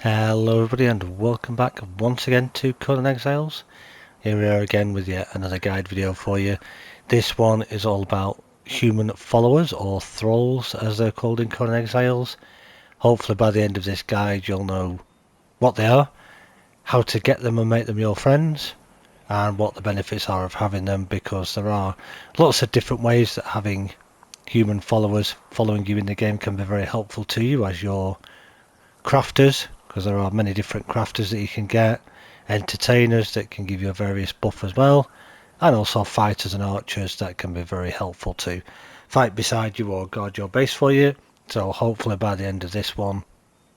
Hello everybody and welcome back once again to Conan Exiles. Here we are again with yet another guide video for you. This one is all about human followers, or thralls as they're called in Conan Exiles. Hopefully by the end of this guide you'll know what they are, how to get them and make them your friends, and what the benefits are of having them, because there are lots of different ways that having human followers following you in the game can be very helpful to you as your crafters, because there are many different crafters that you can get, entertainers that can give you a various buff as well, and also fighters and archers that can be very helpful to fight beside you or guard your base for you. So hopefully by the end of this one,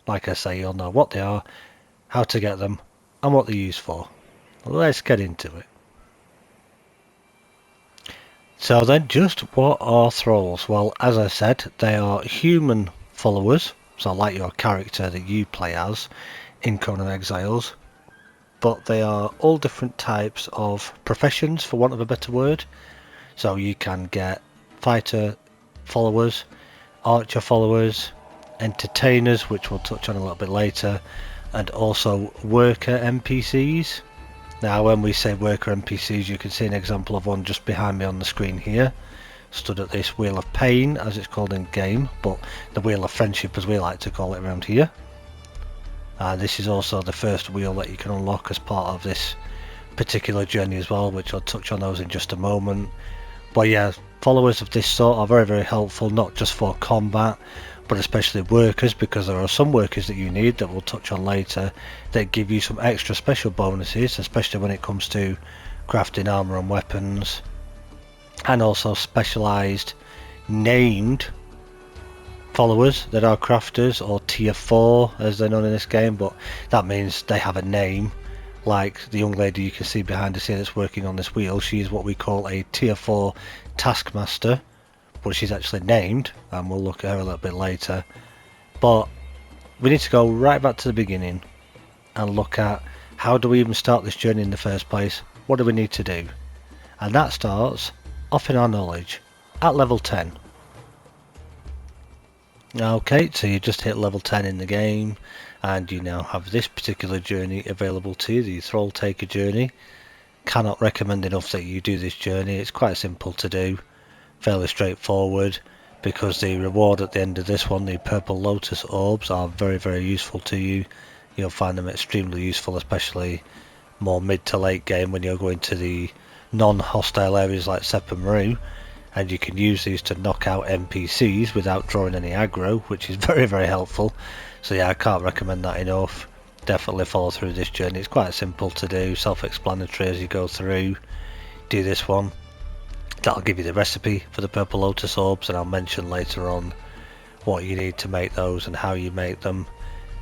like I say, you'll know what they are, how to get them, and what they're used for. Let's get into it. So then, just what are thralls? Well, as I said, they are human followers, so like your character that you play as in Conan Exiles, but they are all different types of professions, for want of a better word. So you can get fighter followers, archer followers, entertainers, which we'll touch on a little bit later, and also worker NPCs. Now when we say worker NPCs, you can see an example of one just behind me on the screen here, stood at this Wheel of Pain as it's called in game, but the Wheel of Friendship as we like to call it around here. This is also the first wheel that you can unlock as part of this particular journey as well, which I'll touch on those in just a moment. But yeah, followers of this sort are very helpful, not just for combat, but especially workers, because there are some workers that you need that we'll touch on later that give you some extra special bonuses, especially when it comes to crafting armor and weapons, and also specialized named followers that are crafters, or tier 4 as they're known in this game, but that means they have a name. Like the young lady you can see behind us here that's working on this wheel, she is what we call a tier 4 Taskmaster, but she's actually named, and we'll look at her a little bit later. But we need to go right back to the beginning and look at how do we even start this journey in the first place. What do we need to do? And that starts off in our knowledge at level 10. Okay, so you just hit level 10 in the game, and you now have this particular journey available to you, the Thrall Taker journey. Cannot recommend enough that you do this journey. It's quite simple to do, fairly straightforward, because the reward at the end of this one, the purple lotus orbs, are very useful to you. You'll find them extremely useful, especially more mid to late game when you're going to the non-hostile areas like Szeth and you can use these to knock out NPCs without drawing any aggro, which is very helpful. So yeah, I can't recommend that enough. Definitely follow through this journey. It's quite simple to do, self-explanatory as you go through. Do this one. That'll give you the recipe for the purple lotus orbs, and I'll mention later on what you need to make those and how you make them.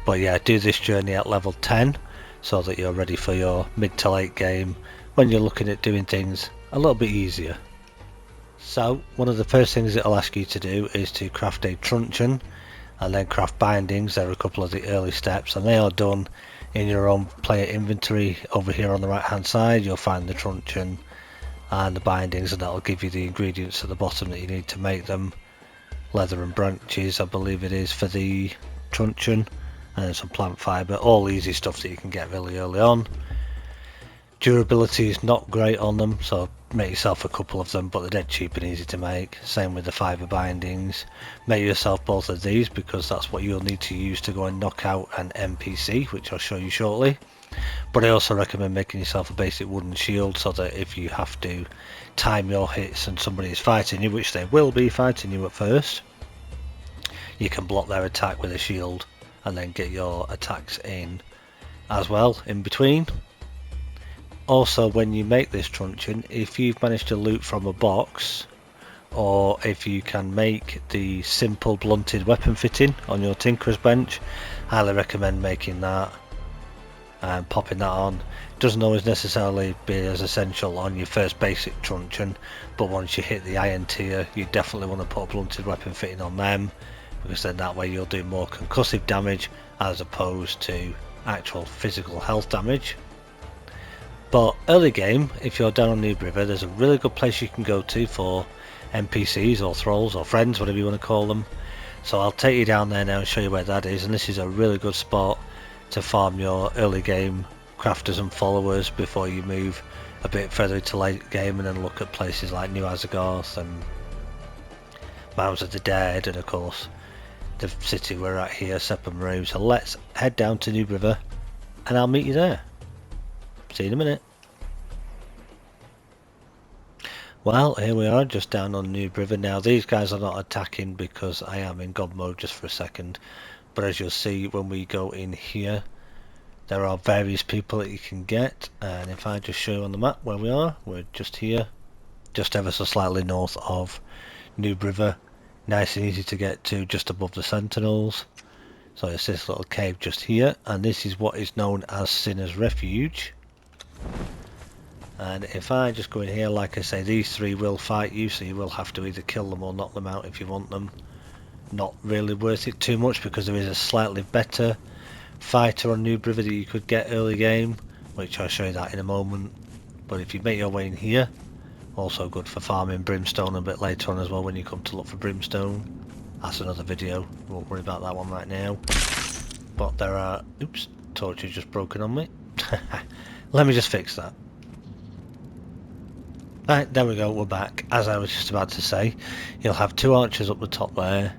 But yeah, do this journey at level 10 so that you're ready for your mid to late game when you're looking at doing things a little bit easier. So one of the first things it'll ask you to do is to craft a truncheon and then craft bindings. There are a couple of the early steps, and they are done in your own player inventory. Over here on the right hand side you'll find the truncheon and the bindings, and that'll give you the ingredients at the bottom that you need to make them. Leather and branches, I believe it is, for the truncheon, and then some plant fibre, all easy stuff that you can get really early on. Durability is not great on them, so make yourself a couple of them, but they're dead cheap and easy to make. Same with the fibre bindings. Make yourself both of these, because that's what you'll need to use to go and knock out an NPC, which I'll show you shortly. But I also recommend making yourself a basic wooden shield, so that if you have to time your hits and somebody is fighting you, which they will be fighting you at first, you can block their attack with a shield and then get your attacks in as well in between. Also, when you make this truncheon, if you've managed to loot from a box, or if you can make the simple blunted weapon fitting on your tinker's bench, highly recommend making that and popping that on. Doesn't always necessarily be as essential on your first basic truncheon, but once you hit the iron tier you definitely want to put a blunted weapon fitting on them, because then that way you'll do more concussive damage as opposed to actual physical health damage. But early game, if you're down on Noob River, there's a really good place you can go to for NPCs or thralls or friends, whatever you want to call them. So I'll take you down there now and show you where that is, and this is a really good spot to farm your early game crafters and followers before you move a bit further into late game and then look at places like New Azagorth and Mounds of the Dead, and of course the city we're at here, Sepphom Room. So let's head down to New River and I'll meet you there. See you in a minute. Well, here we are just down on New River. Now these guys are not attacking because I am in God mode just for a second, but as you'll see when we go in here, there are various people that you can get, and if I just show you on the map where we are, we're just here, just ever so slightly north of New River. Nice and easy to get to, just above the Sentinels. So it's this little cave just here, and this is what is known as Sinner's Refuge. And if I just go in here, like I say, these three will fight you, so you will have to either kill them or knock them out if you want them. Not really worth it too much because there is a slightly better fighter on New River that you could get early game, which I'll show you that in a moment. But if you make your way in here, also good for farming brimstone a bit later on as well when you come to look for brimstone. That's another video, won't worry about that one right now. But there are, oops, torch is just broken on me. Let me just fix that. Right, there we go, we're back. As I was just about to say, you'll have two archers up the top there,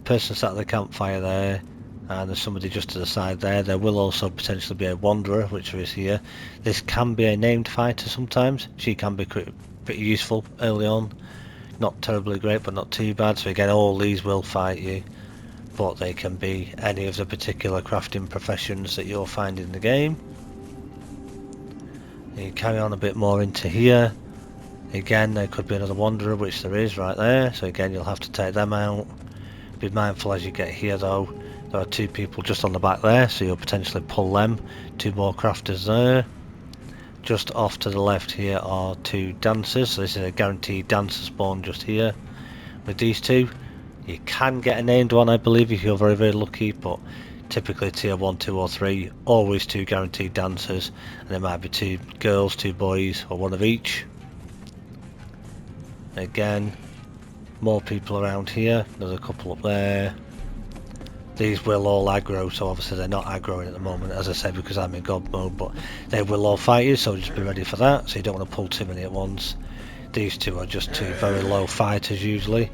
person sat at the campfire there, and there's somebody just to the side there. There will also potentially be a wanderer, which there is here. This can be a named fighter sometimes. She can be pretty useful early on. Not terribly great, but not too bad. So again, all these will fight you, but they can be any of the particular crafting professions that you'll find in the game. You carry on a bit more into here. Again, there could be another wanderer, which there is right there. So again, you'll have to take them out. Be mindful as you get here though. There are two people just on the back there, so you'll potentially pull them. Two more crafters there. Just off to the left here are two dancers, so this is a guaranteed dancer spawn just here. With these two, you can get a named one I believe if you're very lucky, but typically tier 1, 2 or 3, always two guaranteed dancers, and there might be two girls, two boys, or one of each. Again, more people around here, there's a couple up there. These will all aggro, so obviously they're not aggroing at the moment, as I said, because I'm in God mode, but they will all fight you, so just be ready for that, so you don't want to pull too many at once. These two are just two very low fighters usually.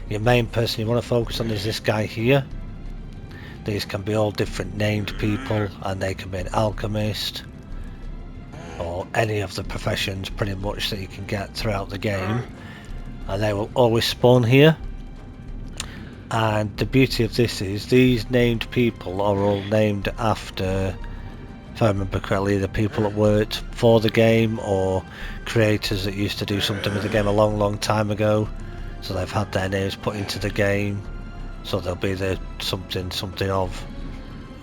Your main person you want to focus on is this guy here. These can be all different named people, and they can be an alchemist, or any of the professions pretty much that you can get throughout the game. And they will always spawn here. And the beauty of this is these named people are all named after, if I remember correctly, the people that worked for the game or creators that used to do something with the game a long time ago. So they've had their names put into the game. So they'll be the something of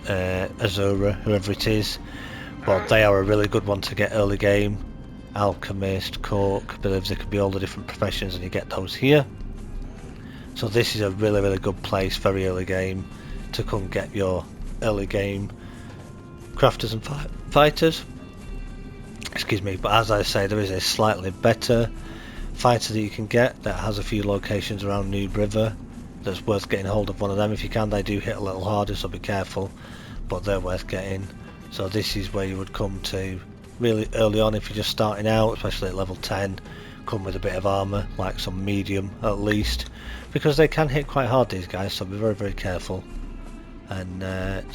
Azura, whoever it is. But they are a really good one to get early game. Alchemist, Cork, I believe there could be all the different professions, and you get those here. So this is a really good place, very early game, to come get your early game crafters and fighters. Excuse me, but as I say, there is a slightly better fighter that you can get that has a few locations around New River that's worth getting hold of one of them if you can. They do hit a little harder, so be careful, but they're worth getting. So this is where you would come to really early on if you're just starting out, especially at level 10. Come with a bit of armour, like some medium at least, because they can hit quite hard, these guys, so be very careful. And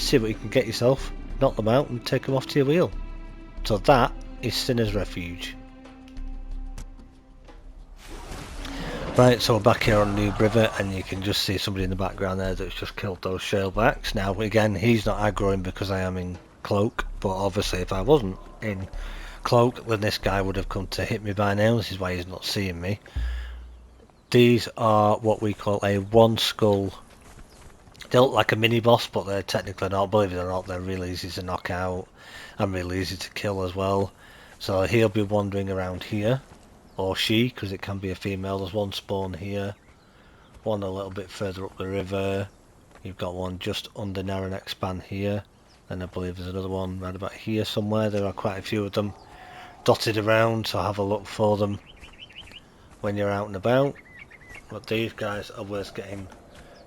see what you can get yourself, knock them out and take them off to your wheel. So that is Sinner's Refuge. Right, so we're back here on New River, and you can just see somebody in the background there that's just killed those shalebacks. Now again, he's not aggroing because I am in cloak, but obviously if I wasn't in cloak, then this guy would have come to hit me by now. This is why he's not seeing me. These are what we call a one skull. They look like a mini boss, but they're technically not. Believe it or not, they're really easy to knock out and really easy to kill as well. So he'll be wandering around here, or she, because it can be a female. There's one spawn here, one a little bit further up the river. You've got one just under Narrow Span here, and I believe there's another one right about here somewhere. There are quite a few of them dotted around, so have a look for them when you're out and about. But these guys are worth getting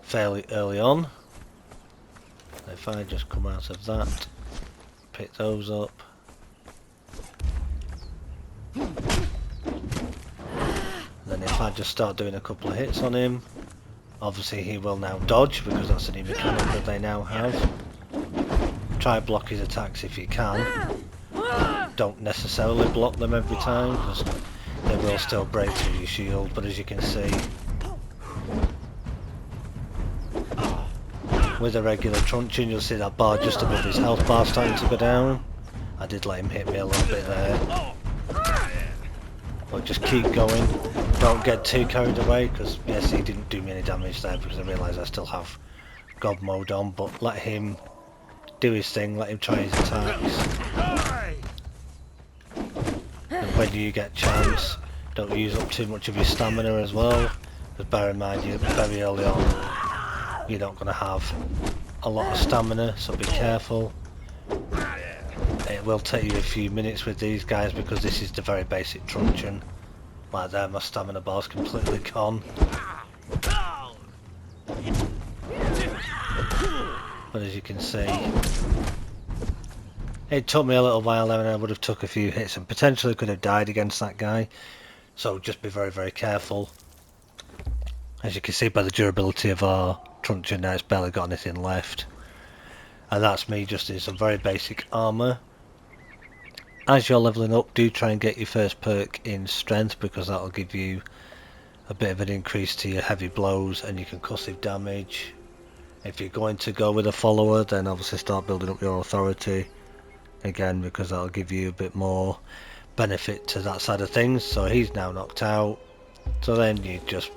fairly early on. If I just come out of that, pick those up. Then if I just start doing a couple of hits on him, obviously he will now dodge because that's a new mechanic that they now have. Try block his attacks if you can. Don't necessarily block them every time because they will still break through your shield, but as you can see, with a regular truncheon you'll see that bar just above his health bar starting to go down. I did let him hit me a little bit there. But just keep going, don't get too carried away because yes, he didn't do me any damage there because I realise I still have God mode on, but let him do his thing, let him try his attacks. And when you get chance, don't use up too much of your stamina as well, because bear in mind you're very early on, you're not going to have a lot of stamina, so be careful. It will take you a few minutes with these guys because this is the very basic truncheon. Like there, my stamina bar's completely gone. But as you can see, it took me a little while there and I would have took a few hits and potentially could have died against that guy. So just be very, very careful. As you can see by the durability of our truncheon now, it's barely got anything left. And that's me just in some very basic armour. As you're levelling up, do try and get your first perk in strength because that'll give you a bit of an increase to your heavy blows and your concussive damage. If you're going to go with a follower, then obviously start building up your authority again because that'll give you a bit more benefit to that side of things. So he's now knocked out, so then you just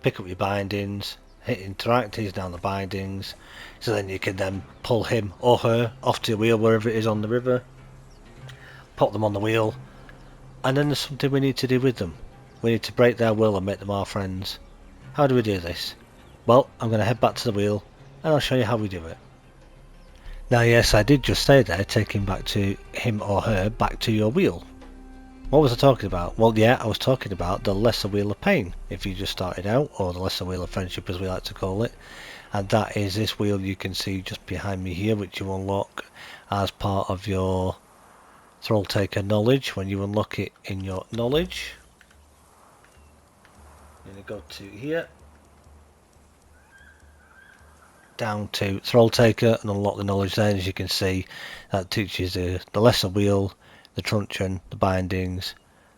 pick up your bindings, hit interact, he's down the bindings, so then you can then pull him or her off to your wheel wherever it is on the river, put them on the wheel, and then there's something we need to do with them. We need to break their will and make them our friends. How do we do this? Well, I'm going to head back to the wheel and I'll show you how we do it. Now yes, I did just say there, taking back to him or her back to your wheel. What was I talking about? Well yeah, I was talking about the lesser wheel of pain if you just started out, or the lesser wheel of friendship as we like to call it. And that is this wheel you can see just behind me here, which you unlock as part of your Thrall Taker knowledge. When you unlock it in your knowledge, you're going to go to here, down to Thrall Taker and unlock the knowledge there. As you can see, that teaches the lesser wheel, the truncheon, the bindings,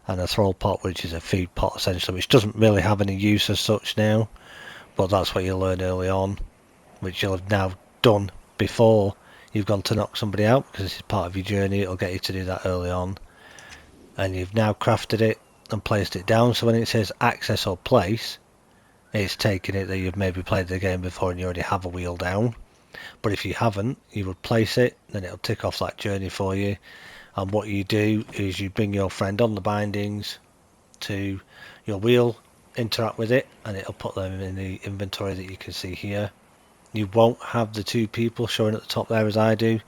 and a thrall pot, which is a feed pot essentially, which doesn't really have any use as such now, but that's what you learn early on, which you'll have now done before you've gone to knock somebody out, because this is part of your journey. It'll get you to do that early on, and you've now crafted it and placed it down, so when it says access or place, it's taking it that you've maybe played the game before and you already have a wheel down. But if you haven't, you would place it, then it'll tick off that journey for you. And what you do is you bring your friend on the bindings to your wheel, interact with it, and it'll put them in the inventory that you can see here. You won't have the two people showing at the top there as I do.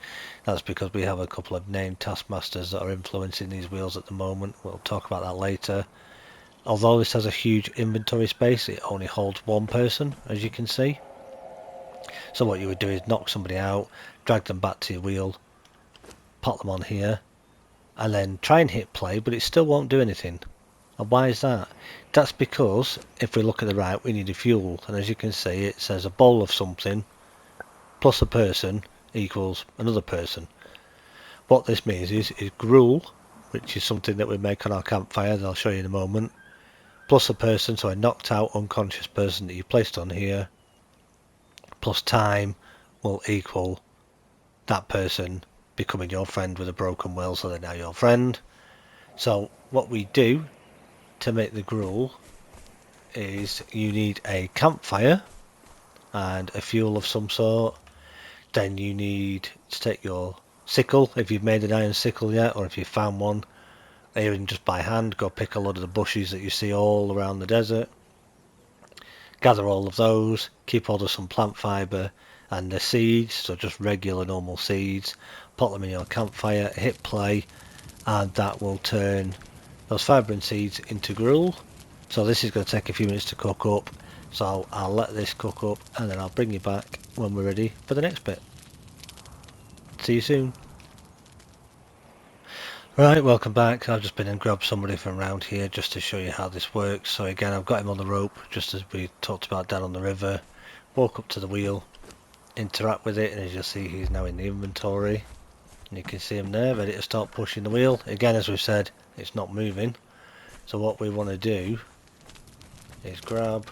That's because we have a couple of named Taskmasters that are influencing these wheels at the moment. We'll talk about that later. Although this has a huge inventory space, it only holds one person, as you can see. So what you would do is knock somebody out, drag them back to your wheel, pop them on here, and then try and hit play, but it still won't do anything. And why is that? That's because if we look at the right, we need a fuel, and as you can see, it says a bowl of something plus a person equals another person. What this means is gruel, which is something that we make on our campfire that I'll show you in a moment, plus a person, so a knocked out unconscious person that you placed on here, plus time will equal that person becoming your friend with a broken will, so they're now your friend. So what we do to make the gruel is you need a campfire and a fuel of some sort. Then you need to take your sickle, if you've made an iron sickle yet, or if you've found one, even just by hand, go pick a lot of the bushes that you see all around the desert, gather all of those, keep hold of some plant fibre and the seeds, so just regular normal seeds, put them in your campfire, hit play, and that will turn those fibre and seeds into gruel. So this is going to take a few minutes to cook up, so I'll let this cook up and then I'll bring you back when we're ready for the next bit. See you soon. Right, welcome back. I've just been and grabbed somebody from around here just to show you how this works. So again, I've got him on the rope, just as we talked about down on the river. Walk up to the wheel, interact with it, and as you'll see, he's now in the inventory. And you can see him there, ready to start pushing the wheel. Again, as we've said, it's not moving. So what we want to do is grab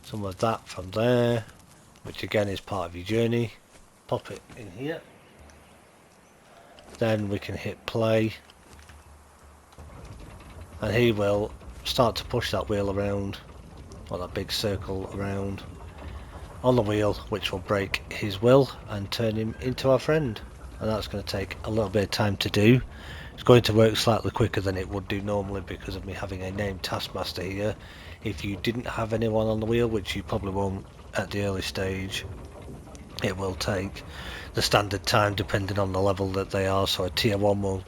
some of that from there, which again is part of your journey. Pop it in here. Then we can hit play. And he will start to push that wheel around, or that big circle around on the wheel, which will break his will and turn him into our friend. And that's going to take a little bit of time to do. It's going to work slightly quicker than it would do normally because of me having a named Taskmaster here. If you didn't have anyone on the wheel, which you probably won't at the early stage, it will take the standard time depending on the level that they are. So a tier 1 will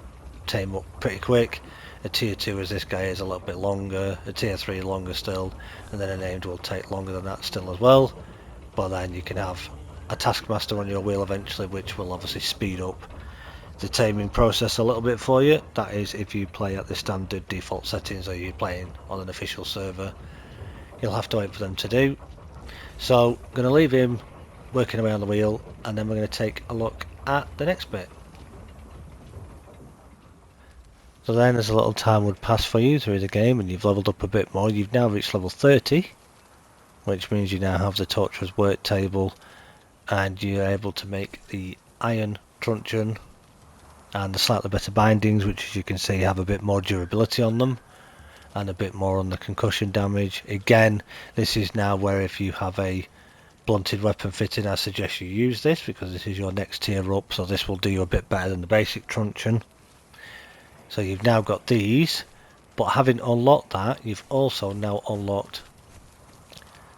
tame up pretty quick. A tier 2, as this guy is, a little bit longer. A tier 3 longer still, and then a named will take longer than that still as well. But then you can have a Taskmaster on your wheel eventually, which will obviously speed up the taming process a little bit for you. That is if you play at the standard default settings or you're playing on an official server. You'll have to wait for them to do. So I'm going to leave him working away on the wheel, and then we're going to take a look at the next bit. So then as a little time would pass for you through the game and you've leveled up a bit more, you've now reached level 30, which means you now have the Torturer's work table and you're able to make the iron truncheon and the slightly better bindings, which as you can see have a bit more durability on them and a bit more on the concussion damage. Again, this is now where if you have a blunted weapon fitting, I suggest you use this because this is your next tier up, so this will do you a bit better than the basic truncheon. So you've now got these, but having unlocked that, you've also now unlocked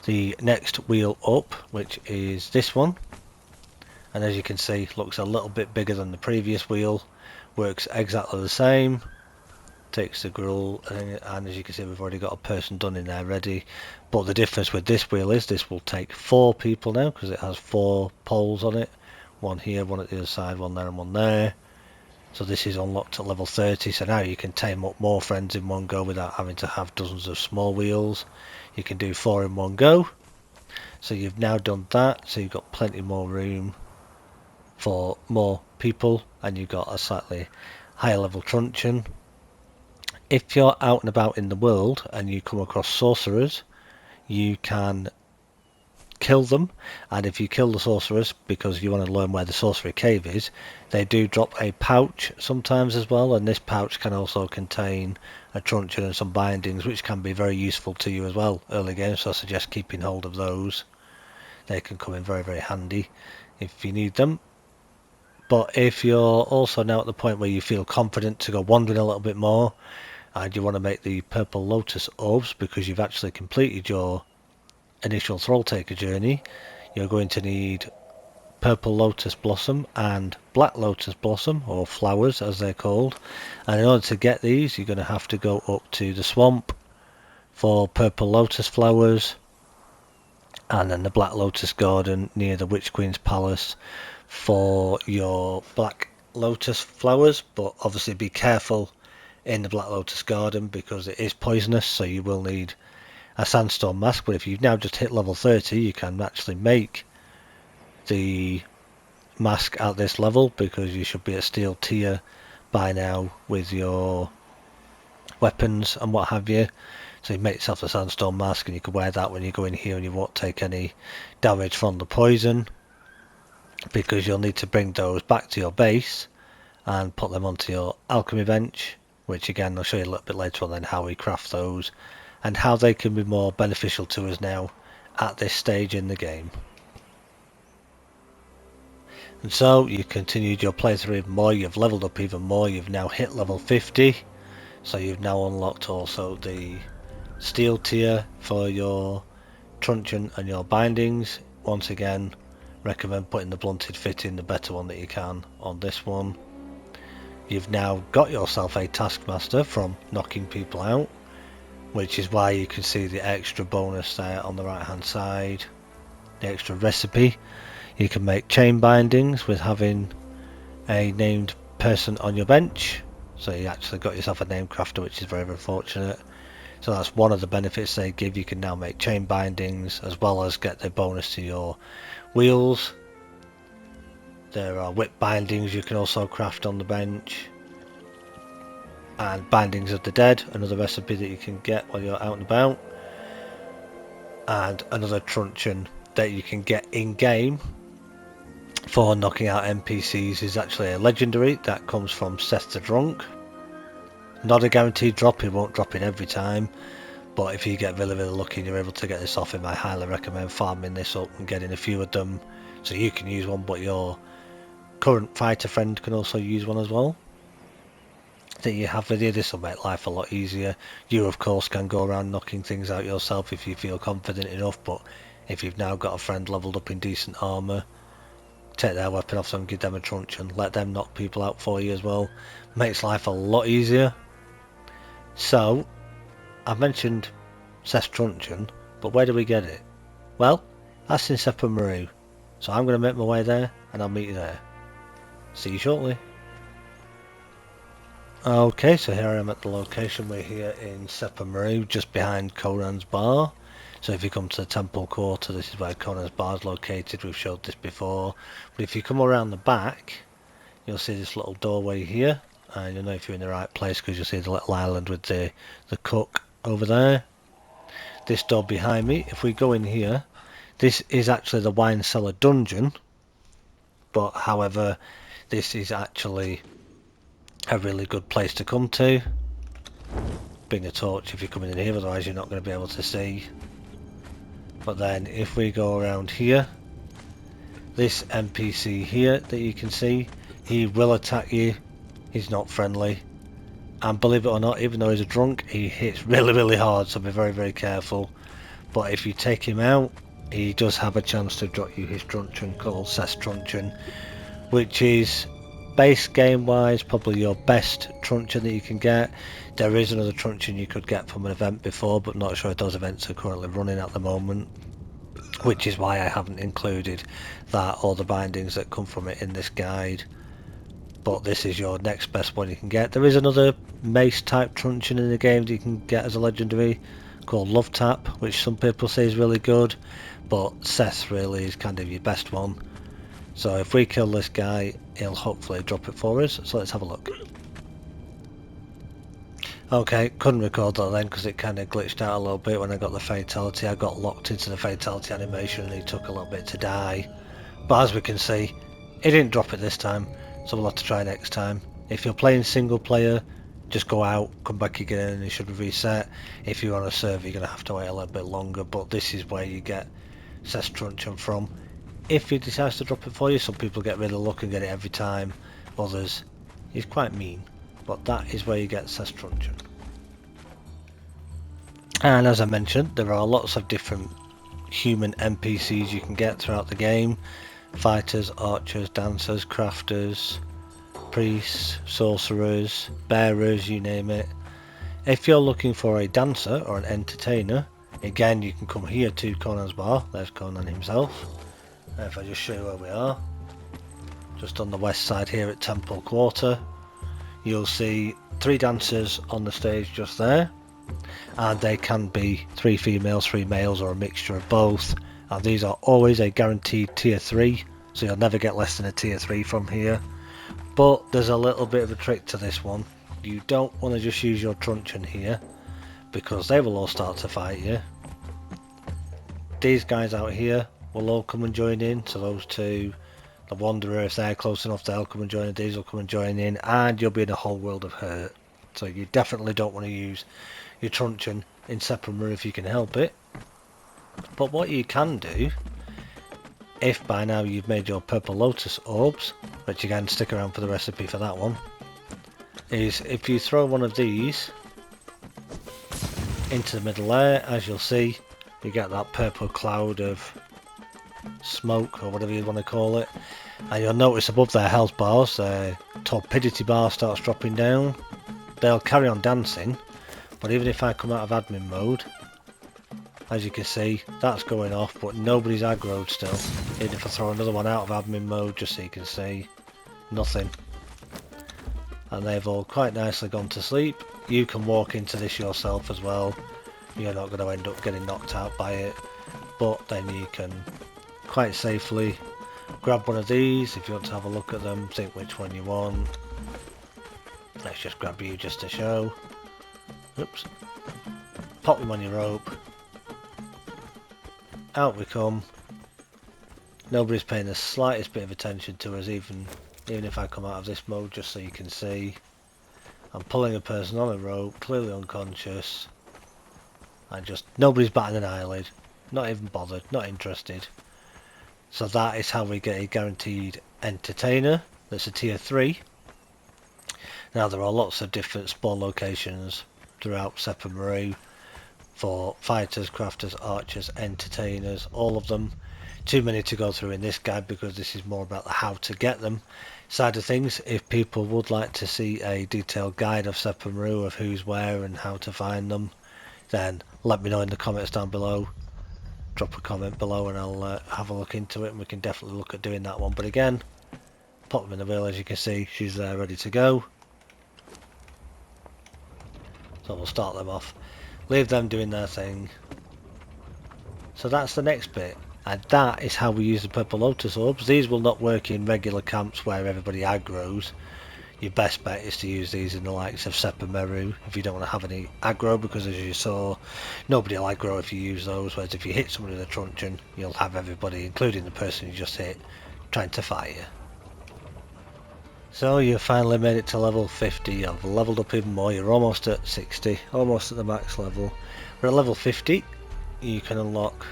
the next wheel up, which is this one. And as you can see, looks a little bit bigger than the previous wheel, works exactly the same, takes the gruel, and as you can see, we've already got a person done in there ready. But the difference with this wheel is this will take 4 people now, because it has 4 poles on it. One here, one at the other side, one there and one there. So this is unlocked at level 30, so now you can tame up more friends in one go without having to have dozens of small wheels. You can do 4 in one go. So you've now done that, so you've got plenty more room for more people, and you've got a slightly higher level truncheon. If you're out and about in the world and you come across sorcerers, you can kill them, and if you kill the sorcerers because you want to learn where the sorcery cave is, they do drop a pouch sometimes as well, and this pouch can also contain a truncheon and some bindings, which can be very useful to you as well early game, so I suggest keeping hold of those. They can come in very, very handy if you need them. But if you're also now at the point where you feel confident to go wandering a little bit more and you want to make the purple lotus orbs because you've actually completed your initial Thrall Taker journey, you're going to need purple lotus blossom and black lotus blossom, or flowers as they're called. And in order to get these, you're going to have to go up to the swamp for purple lotus flowers, and then the black lotus garden near the Witch Queen's palace for your black lotus flowers. But obviously be careful in the black lotus garden because it is poisonous, so you will need a sandstone mask. But if you've now just hit level 30, you can actually make the mask at this level because you should be at steel tier by now with your weapons and what have you. So you make yourself a sandstone mask and you can wear that when you go in here, and you won't take any damage from the poison because you'll need to bring those back to your base and put them onto your alchemy bench, which again I'll show you a little bit later on then how we craft those and how they can be more beneficial to us now at this stage in the game. And so you continued your playthrough even more, you've leveled up even more, you've now hit level 50, so you've now unlocked also the steel tier for your truncheon and your bindings. Once again, recommend putting the blunted fitting, the better one that you can, on this one. You've now got yourself a Taskmaster from knocking people out, which is why you can see the extra bonus there on the right hand side, the extra recipe. You can make chain bindings with having a named person on your bench, so you actually got yourself a name crafter, which is very, very fortunate. So that's one of the benefits they give. You can now make chain bindings as well as get the bonus to your wheels. There are whip bindings you can also craft on the bench, and bindings of the dead, another recipe that you can get while you're out and about, and another truncheon that you can get in game for knocking out NPCs is actually a legendary that comes from Szeth the Drunk. Not a guaranteed drop, it won't drop in every time, but if you get really, really lucky and you're able to get this off him, I highly recommend farming this up and getting a few of them so you can use one, but your current fighter friend can also use one as well that you have with you. This will make life a lot easier. You of course can go around knocking things out yourself if you feel confident enough, but if you've now got a friend leveled up in decent armour, take their weapon off them, give them a truncheon, let them knock people out for you as well. Makes life a lot easier. So I've mentioned Szeth's truncheon, but where do we get it? Well, that's in Szeth, so I'm going to make my way there and I'll meet you there. See you shortly. Okay, so here I am at the location. We're here in Szeth, just behind Conan's bar. So if you come to the Temple Quarter, this is where Conan's bar is located. We've showed this before. But if you come around the back, you'll see this little doorway here, and you'll know if you're in the right place because you'll see the little island with the cook over there. This door behind me, if we go in here, this is actually the wine cellar dungeon, but however, this is actually a really good place to come to. Bring a torch if you're coming in here, otherwise you're not going to be able to see. But then if we go around here, this NPC here that you can see, he will attack you. He's not friendly, and believe it or not, even though he's a drunk, he hits really, really hard, so be very, very careful. But if you take him out, he does have a chance to drop you his truncheon called Szeth's truncheon, which is base game wise probably your best truncheon that you can get. There is another truncheon you could get from an event before, but not sure if those events are currently running at the moment, which is why I haven't included that or the bindings that come from it in this guide. But this is your next best one you can get. There is another mace type truncheon in the game that you can get as a legendary called Love Tap, which some people say is really good, but Szeth really is kind of your best one. So if we kill this guy, he'll hopefully drop it for us. So let's have a look. Okay, couldn't record that then because it kind of glitched out a little bit when I got the fatality. I got locked into the fatality animation and he took a little bit to die. But as we can see, he didn't drop it this time, so we'll have to try next time. If you're playing single player, just go out, come back again and it should reset. If you're on a server, you're going to have to wait a little bit longer, but this is where you get Szeth's truncheon from. If he decides to drop it for you, some people get really lucky and get it every time, others, he's quite mean. But that is where you get Szeth's truncheon. And as I mentioned, there are lots of different human NPCs you can get throughout the game. Fighters, archers, dancers, crafters, priests, sorcerers, bearers, you name it. If you're looking for a dancer or an entertainer, again you can come here to Conan's bar. There's Conan himself. If I just show you where we are, just on the west side here at Temple Quarter, you'll see 3 dancers on the stage just there, and they can be 3 females, 3 males, or a mixture of both, and these are always a guaranteed tier 3, so you'll never get less than a tier 3 from here. But there's a little bit of a trick to this one. You don't want to just use your truncheon here, because they will all start to fight you. These guys out here will all come and join in, so those 2, the Wanderer, if they're close enough, they'll come and join in, these will come and join in, and you'll be in a whole world of hurt. So you definitely don't want to use your truncheon in Szeth if you can help it. But what you can do, if by now you've made your purple lotus orbs, which again stick around for the recipe for that one, is if you throw one of these into the middle there, as you'll see, you get that purple cloud of smoke or whatever you want to call it, and you'll notice above their health bars their torpidity bar starts dropping down. They'll carry on dancing, but even if I come out of admin mode, as you can see, that's going off, but nobody's aggroed still. Even if I throw another one out of admin mode, just so you can see, nothing. and they've all quite nicely gone to sleep. You can walk into this yourself as well. You're not going to end up getting knocked out by it, but then you can quite safely grab one of these if you want to have a look at them, think which one you want. Let's just grab you just to show. Oops. Pop them on your rope. Out we come. Nobody's paying the slightest bit of attention to us, even if I come out of this mode, just so you can see. I'm pulling a person on a rope, clearly unconscious. And just, nobody's batting an eyelid. Not even bothered, not interested. So that is how we get a guaranteed entertainer. That's a tier 3. Now there are lots of different spawn locations throughout Szeth for fighters, crafters, archers, entertainers, all of them. Too many to go through in this guide because this is more about the how to get them side of things. If people would like to see a detailed guide of Szeth of who's where and how to find them, then let me know in the comments down below. Drop a comment below and I'll have a look into it, and we can definitely look at doing that one. But again, pop them in the wheel. As you can see, she's there ready to go. So we'll start them off, leave them doing their thing. So that's the next bit, and that is how we use the purple lotus orbs. These will not work in regular camps where everybody aggroes. Your best bet is to use these in the likes of Szeth if you don't want to have any aggro, because as you saw, nobody will aggro if you use those, whereas if you hit somebody with a truncheon, you'll have everybody, including the person you just hit, trying to fight you. So you finally made it to level 50, you've leveled up even more, you're almost at 60, almost at the max level. We're at level 50, you can unlock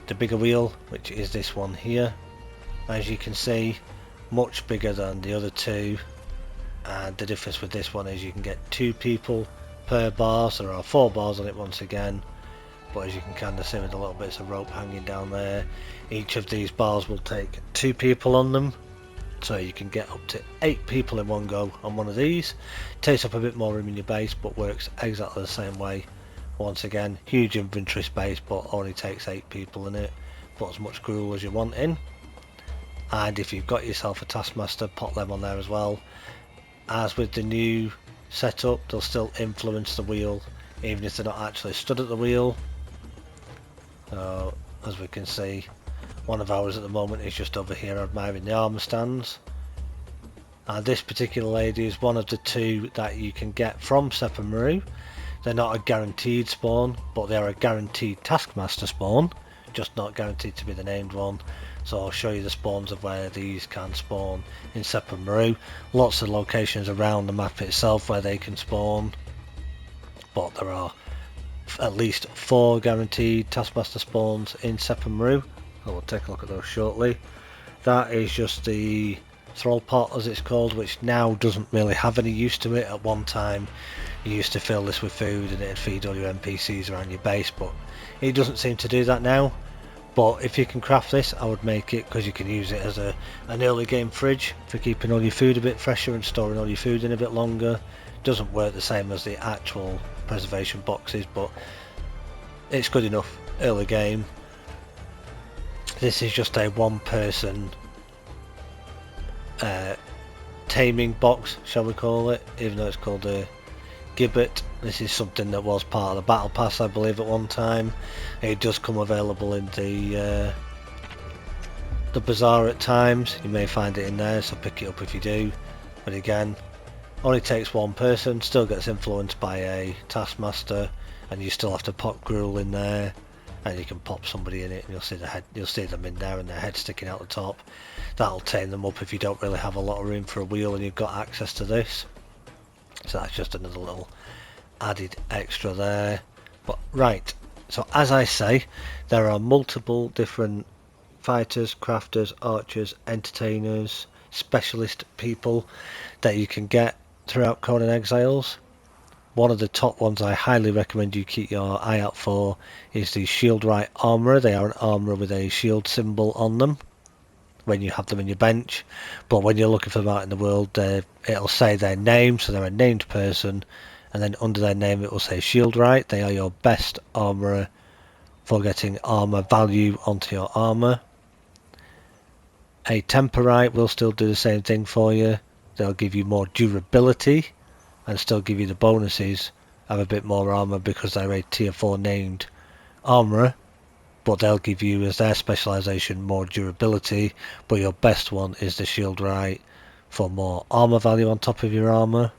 the bigger wheel, which is this one here. As you can see, much bigger than the other two, and the difference with this one is you can get 2 people per bar, so there are 4 bars on it once again, but as you can kind of see with the little bits of rope hanging down there, each of these bars will take 2 people on them, so you can get up to 8 people in one go on one of these. Takes up a bit more room in your base, but works exactly the same way. Once again, huge inventory space, but only takes 8 people in it. Put as much gruel as you want in. And if you've got yourself a Taskmaster, pop them on there as well. As with the new setup, they'll still influence the wheel, even if they're not actually stood at the wheel. As we can see, one of ours at the moment is just over here admiring the armor stands. And this particular lady is one of the 2 that you can get from Szeth. They're not a guaranteed spawn, but they are a guaranteed Taskmaster spawn, just not guaranteed to be the named one. So I'll show you the spawns of where these can spawn in Szeth. Lots of locations around the map itself where they can spawn, but there are at least 4 guaranteed Taskmaster spawns in Szeth. So we'll take a look at those shortly. That is just the Thrall pot, as it's called, which now doesn't really have any use to it. At one time you used to fill this with food and it'd feed all your NPCs around your base, but it doesn't seem to do that now. But if you can craft this, I would make it, because you can use it as an early game fridge for keeping all your food a bit fresher and storing all your food in a bit longer. Doesn't work the same as the actual preservation boxes, but it's good enough early game. This is just a 1-person taming box, shall we call it, even though it's called a gibbet. This is something that was part of the battle pass, I believe, at one time. It does come available in the bazaar at times. You may find it in there, so pick it up if you do. But again, only takes 1 person, still gets influenced by a Taskmaster, and you still have to pop gruel in there, and you can pop somebody in it and you'll see them in there and their head sticking out the top. That'll tame them up if you don't really have a lot of room for a wheel and you've got access to this. So that's just another little added extra there. But right, so as I say, there are multiple different fighters, crafters, archers, entertainers, specialist people that you can get throughout Conan Exiles. One of the top ones I highly recommend you keep your eye out for is the Shieldright Armourer. They are an armourer with a shield symbol on them when you have them in your bench, but when you're looking for them out in the world, it'll say their name, so they're a named person, and then under their name it will say Shieldright. They are your best armourer for getting armour value onto your armour. A Temperite will still do the same thing for you. they'll give you more durability and still give you the bonuses of a bit more armor because they're a tier 4 named armorer, but they'll give you as their specialization more durability, but your best one is the shield right for more armor value on top of your armor.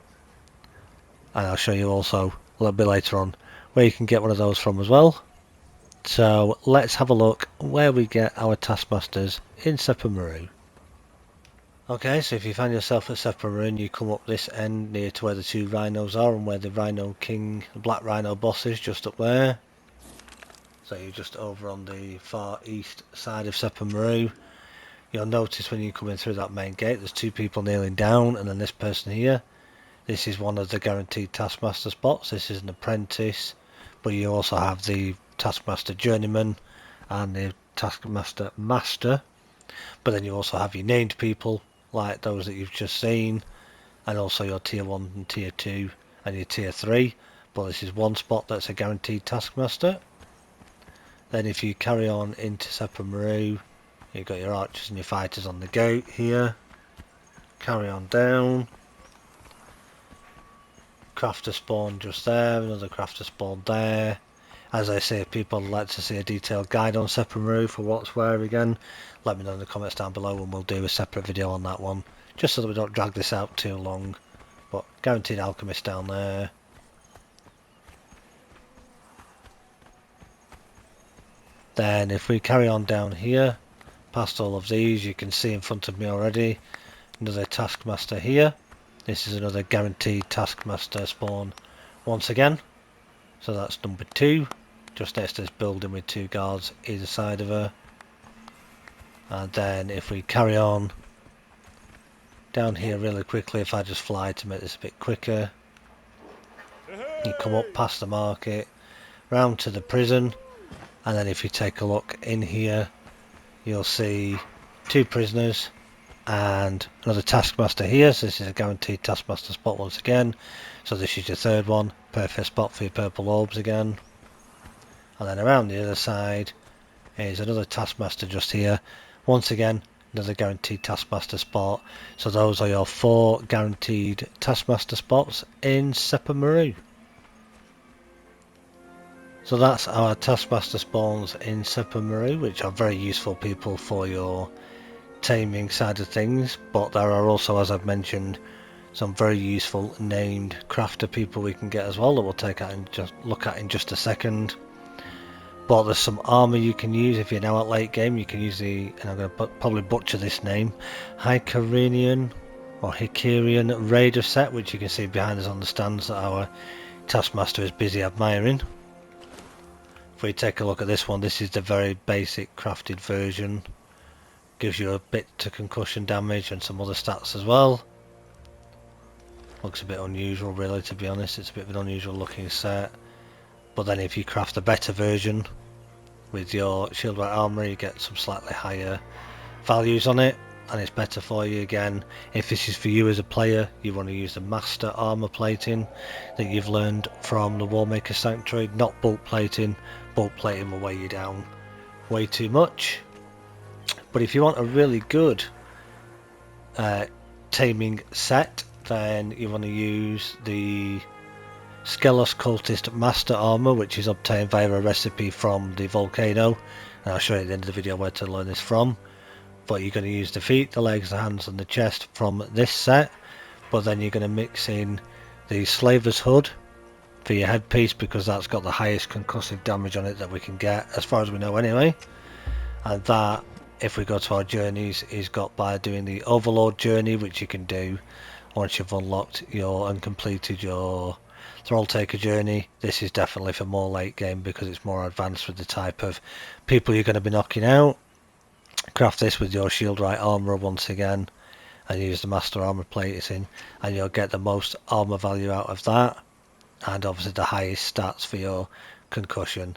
And I'll show you also a little bit later on where you can get one of those from as well. So let's have a look where we get our Taskmasters in Sephiroth. Okay, so if you find yourself at Sephiroth, you come up this end near to where the two rhinos are and where the Rhino King, the Black Rhino boss is, just up there. So you're just over on the far east side of Sephiroth. You'll notice when you come in through that main gate, there's two people kneeling down, and then this person here. This is one of the guaranteed Taskmaster spots. This is an apprentice, but you also have the Taskmaster Journeyman and the Taskmaster Master. But then you also have your named people, like those that you've just seen, and also your tier 1 and tier 2 and your tier 3. But this is one spot that's a guaranteed Taskmaster. Then if you carry on into Sephiroth, you've got your archers and your fighters on the gate here. Carry on down. Crafter spawn just there, another crafter spawn there. As I say, if people would like to see a detailed guide on Sephiroth for what's where again, let me know in the comments down below and we'll do a separate video on that one, just so that we don't drag this out too long. But guaranteed alchemist down there. Then if we carry on down here, past all of these, you can see in front of me already, another Taskmaster here. This is another guaranteed Taskmaster spawn once again. So that's number 2, just next to this building with 2 guards either side of her. And then if we carry on down here really quickly, if I just fly to make this a bit quicker, you come up past the market, round to the prison, and then if you take a look in here, you'll see 2 prisoners and another Taskmaster here. So this is a guaranteed Taskmaster spot once again. So this is your 3rd one, perfect spot for your purple orbs again. And then around the other side is another Taskmaster just here. Once again, another guaranteed Taskmaster spot. So those are your 4 guaranteed Taskmaster spots in Sephiroth. So that's our Taskmaster spawns in Sephiroth, which are very useful people for your taming side of things, but there are also, as I've mentioned, some very useful named crafter people we can get as well that we'll take out and just look at in just a second. But there's some armor you can use if you're now at late game. You can use the, and I'm going to probably butcher this name, Hycarian or Hikarian Raider set, which you can see behind us on the stands that our Taskmaster is busy admiring. If we take a look at this one, this is the very basic crafted version. Gives you a bit to concussion damage and some other stats as well. Looks a bit unusual really, to be honest. It's a bit of an unusual looking set. But then if you craft a better version with your shield right armor, you get some slightly higher values on it, and it's better for you again. If this is for you as a player, you want to use the master armor plating that you've learned from the Warmaker Sanctuary, not bulk plating. Bulk plating will weigh you down way too much. But if you want a really good taming set, then you want to use the Skelos Cultist Master Armor, which is obtained via a recipe from the volcano, and I'll show you at the end of the video where to learn this from. But you're going to use the feet, the legs, the hands and the chest from this set, but then you're going to mix in the Slaver's Hood for your headpiece, because that's got the highest concussive damage on it that we can get, as far as we know anyway. And that, if we go to our journeys, is got by doing the Overlord journey, which you can do once you've unlocked your and completed your Thrall Taker journey. This is definitely for more late game because it's more advanced with the type of people you're going to be knocking out. Craft this with your shield right armor once again and use the master armor plating, and you'll get the most armor value out of that, and obviously the highest stats for your concussion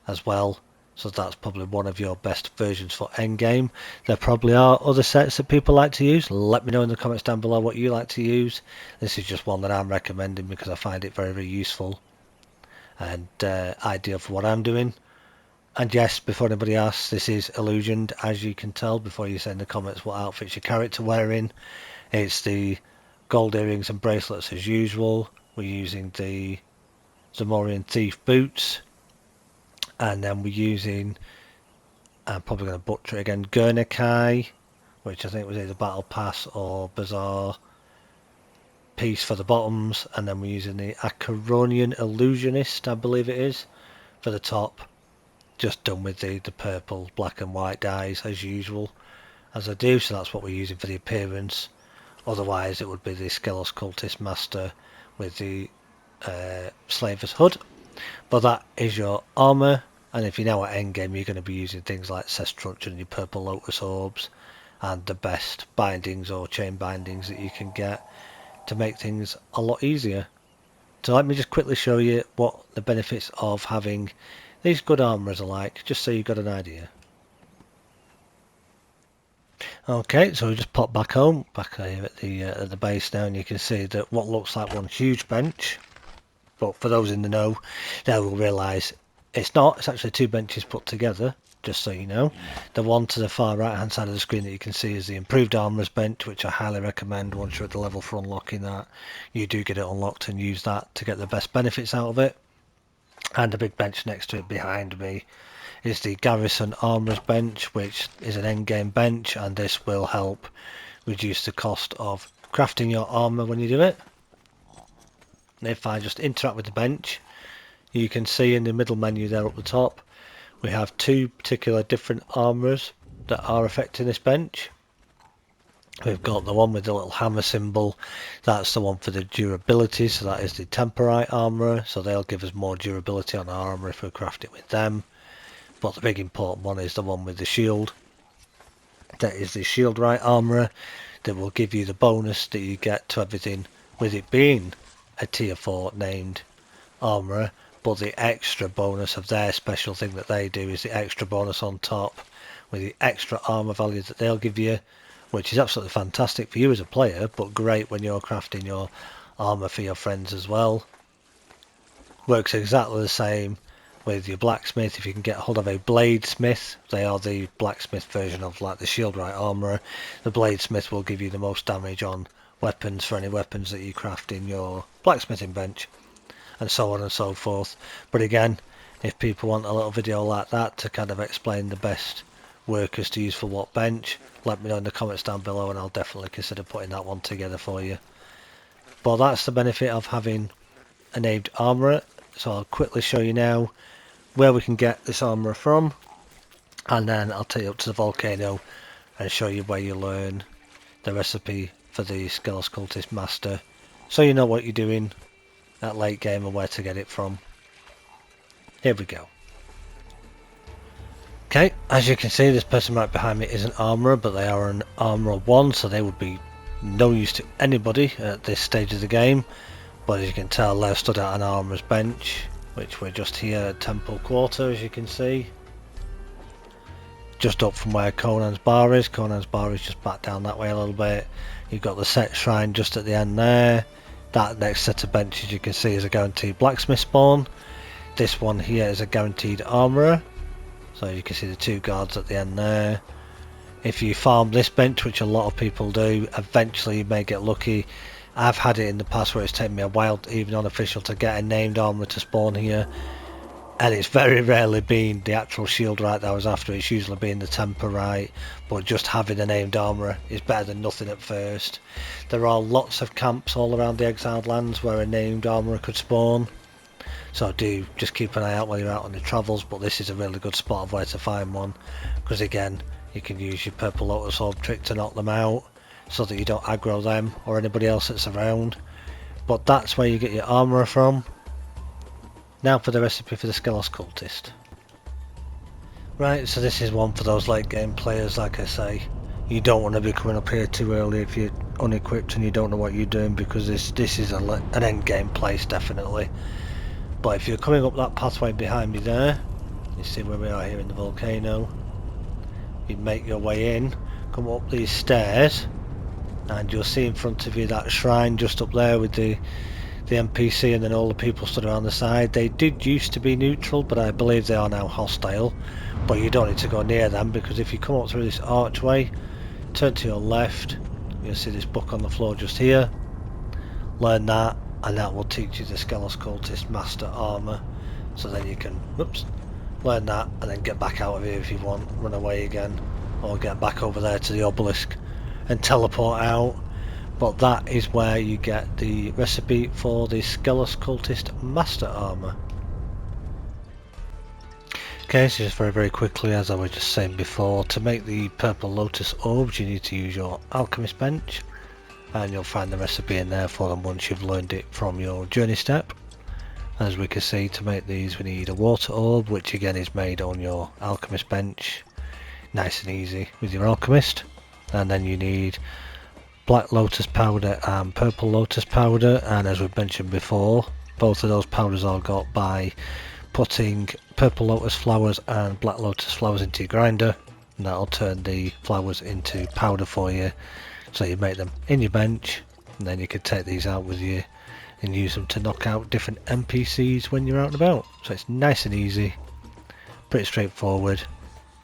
as well. So that's probably one of your best versions for endgame. There probably are other sets that people like to use. Let me know in the comments down below what you like to use. This is just one that I'm recommending because I find it very, very useful and ideal for what I'm doing. And yes, before anybody asks, this is illusioned, as you can tell before you say in the comments what outfit's your character wearing. It's the Gold earrings and bracelets as usual. We're using the Zamorian Thief boots. And then we're using, I'm probably going to butcher it again, Gurnekai, which I think was either Battle Pass or Bazaar piece for the bottoms. And then we're using the Acaronian Illusionist, I believe it is, for the top. Just done with the purple, black and white dyes as usual, as I do. So that's what we're using for the appearance. Otherwise it would be the Skelos Cultist Master with the Slaver's Hood. But that is your armour, and if you're now at Endgame you're going to be using things like Szeth the Drunk and your purple lotus orbs and the best bindings or chain bindings that you can get to make things a lot easier. So let me just quickly show you what the benefits of having these good armours are like, just so you've got an idea. Okay, so we just pop back home, back here at the base now, and you can see that what looks like one huge bench, but for those in the know, they will realise it's not. It's actually two benches put together, just so you know. The one to the far right hand side of the screen that you can see is the improved armourers bench, which I highly recommend once you're at the level for unlocking that. You do get it unlocked and use that to get the best benefits out of it. And the big bench next to it behind me is the Garrison Armourers bench, which is an endgame bench, and this will help reduce the cost of crafting your armour when you do it. And if I just interact with the bench, you can see in the middle menu there up the top, we have two particular different armourers that are affecting this bench. We've got the one with the little hammer symbol, that's the one for the durability, so that is the Temporite armourer, so they'll give us more durability on our armour if we craft it with them. But the big important one is the one with the shield. That is the Shieldrite armourer that will give you the bonus that you get to everything with it being a tier 4 named armourer, but the extra bonus of their special thing that they do is the extra bonus on top with the extra armour value that they'll give you, which is absolutely fantastic for you as a player, but great when you're crafting your armour for your friends as well. Works exactly the same with your blacksmith. If you can get hold of a bladesmith, they are the blacksmith version of like the Shieldrite armourer. The bladesmith will give you the most damage on weapons for any weapons that you craft in your blacksmithing bench, and so on and so forth. But again, if people want a little video like that to kind of explain the best workers to use for what bench, let me know in the comments down below and I'll definitely consider putting that one together for you. But that's the benefit of having a named armourer. So I'll quickly show you now where we can get this armourer from, and then I'll take you up to the volcano and show you where you learn the recipe for the Skelos Cultist Master, so you know what you're doing at late game and where to get it from. Here we go. Okay, as you can see, this person right behind me is an armourer, but they are an armourer 1, so they would be no use to anybody at this stage of the game. But as you can tell, they're stood at an armourer's bench, which we're just here at Temple Quarter, as you can see. Just up from where Conan's bar is. Conan's bar is just back down that way a little bit. You've got the set shrine just at the end there. That next set of benches you can see is a guaranteed blacksmith spawn. This one here is a guaranteed armourer. So you can see the two guards at the end there. If you farm this bench, which a lot of people do, eventually you may get lucky. I've had it in the past where it's taken me a while, even unofficial, to get a named armourer to spawn here. And it's very rarely been the actual Shieldrite that I was after. It's usually been the Temporite, but just having a named armourer is better than nothing at first. There are lots of camps all around the Exiled Lands where a named armourer could spawn, so do just keep an eye out while you're out on the travels, but this is a really good spot of where to find one, because again, you can use your purple lotus orb trick to knock them out, so that you don't aggro them or anybody else that's around. But that's where you get your armourer from. Now for the recipe for the Skelos Cultist. Right, so this is one for those late game players. Like I say, you don't want to be coming up here too early if you're unequipped and you don't know what you're doing, because this is an end game place definitely. But if you're coming up that pathway behind me there, you see where we are here in the volcano, you make your way in, come up these stairs, and you'll see in front of you that shrine just up there with the NPC and then all the people stood around the side. They did used to be neutral, but I believe they are now hostile. But you don't need to go near them, because if you come up through this archway, turn to your left, you'll see this book on the floor just here. Learn that, and that will teach you the Skelos Cultist Master Armour. So then you can, whoops, learn that and then get back out of here if you want, run away again, or get back over there to the obelisk and teleport out. But that is where you get the recipe for the Skelos Cultist Master Armour. Okay, so just very quickly, as I was just saying before, to make the purple lotus orbs you need to use your alchemist bench, and you'll find the recipe in there for them once you've learned it from your journey step. As we can see, to make these we need a water orb, which again is made on your alchemist bench, nice and easy with your alchemist. And then you need black lotus powder and purple lotus powder, and as we've mentioned before, both of those powders are got by putting purple lotus flowers and black lotus flowers into your grinder, and that'll turn the flowers into powder for you, so you make them in your bench, and then you can take these out with you and use them to knock out different NPCs when you're out and about. So it's nice and easy, pretty straightforward.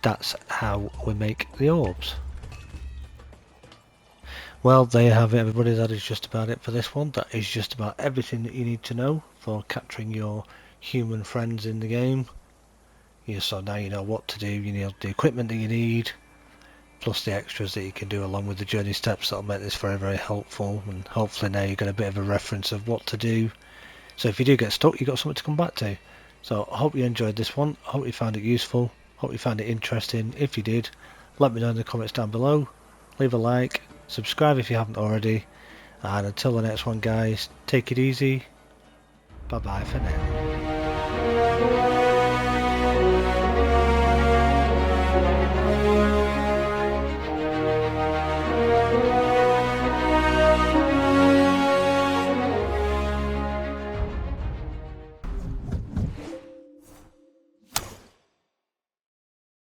That's how we make the orbs. Well, there you have it, everybody. That is just about it for this one. That is just about everything that you need to know for capturing your human friends in the game. Yeah, so now you know what to do. You need the equipment that you need, plus the extras that you can do along with the journey steps. That'll make this very helpful, and hopefully now you get a bit of a reference of what to do. So if you do get stuck, you've got something to come back to. So I hope you enjoyed this one. I hope you found it useful. Hope you found it interesting. If you did, let me know in the comments down below. Leave a like, subscribe if you haven't already, and until the next one guys, take it easy. Bye bye for now.